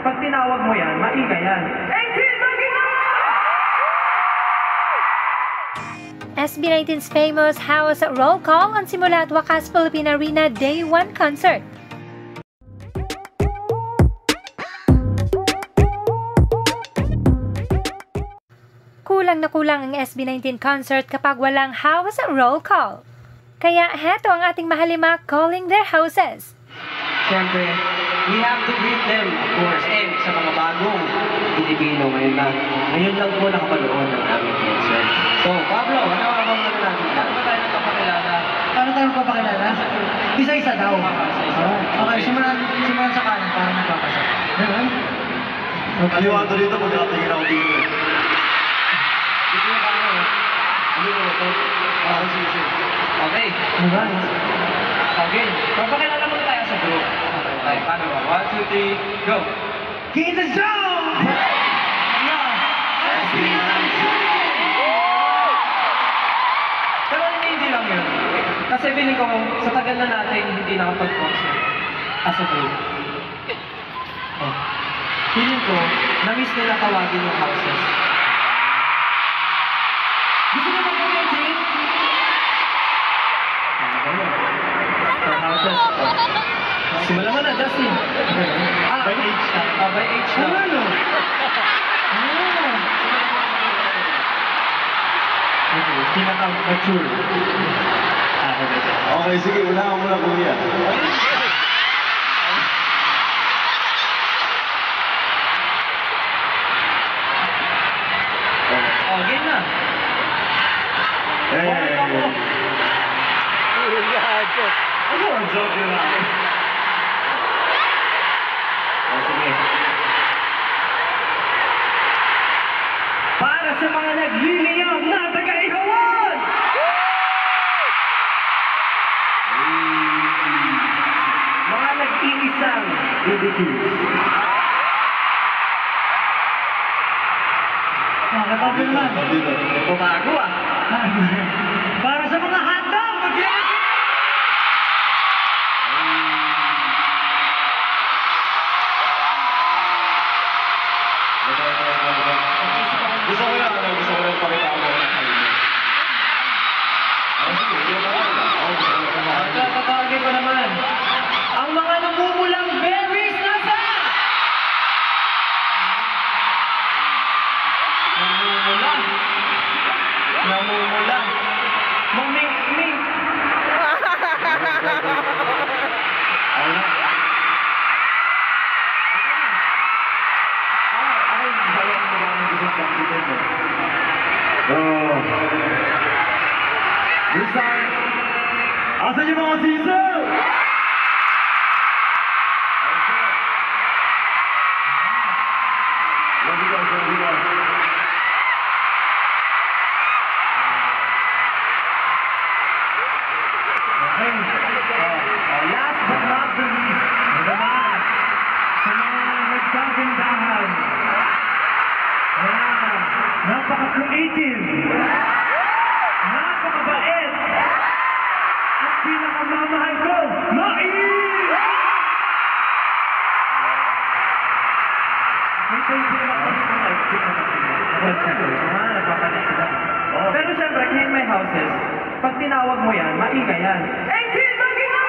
Pag tinawag mo yan, maingay yan. 18, mag-ingay! SB19's famous House Roll Call ang simula at wakas Philippine Arena Day 1 concert. Kulang na kulang ang SB19 concert kapag walang House Roll Call. Kaya heto ang ating mahalima calling their houses. Siyempre, we have to greet them, of course. And sa mga bagong Pilipino ngayon lang po nakapanood ng aming concert. So, Pablo, ano ang mga natin dyan? Ano ba tayo nagpapakilala? Paano tayo magpapakilala? Isa-isa daw. Okay, simulan sa kanan para magpapasa. Ganun? Kaliwado dito, magkakatingin ako dito. Dito na paano eh. Hindi mo ito. Sige. Okay. Okay. Magpakilala muna tayo sa group. Okay, paano ba? 1, 2, 3, go! Get the zone! Pero hindi lang yun. Kasi feeling ko, sa tagal na natin hindi nakapag-concert as a group. Feeling ko, na-miss nila tawagin yung houses. Gusto mo mag-meeting? Houses. Simula mo na, Justin. By age na. By age na. Ano? Pinaka-mature. Okay, sige, una ka muna, kuya. Game na. Ano ang joke yun natin? Sige. Para sa mga nagliliyam na taga-Ihawan! Mga nag-iisang ridiculous. Katabi naman. Bumago ah. Para sa mga handang mag-iisip! Gusto ko lang pakita ako ng kainin. Tatawagin ko naman. Ang mga namumulang berries nasa! Namumula. Maming-ming. Asan yung mga season? Last but not the least, naman, sa mga nagkagandahan. Napaka-creative, napakabait, at pinakamamahal ko, Mai! Pero siyempre, Clean My Houses, pag tinawag mo yan, maingay yan. 18, mag-ingay!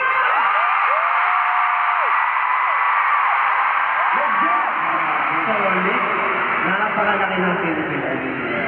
Solid. Napakalaki ng Philippine Arena.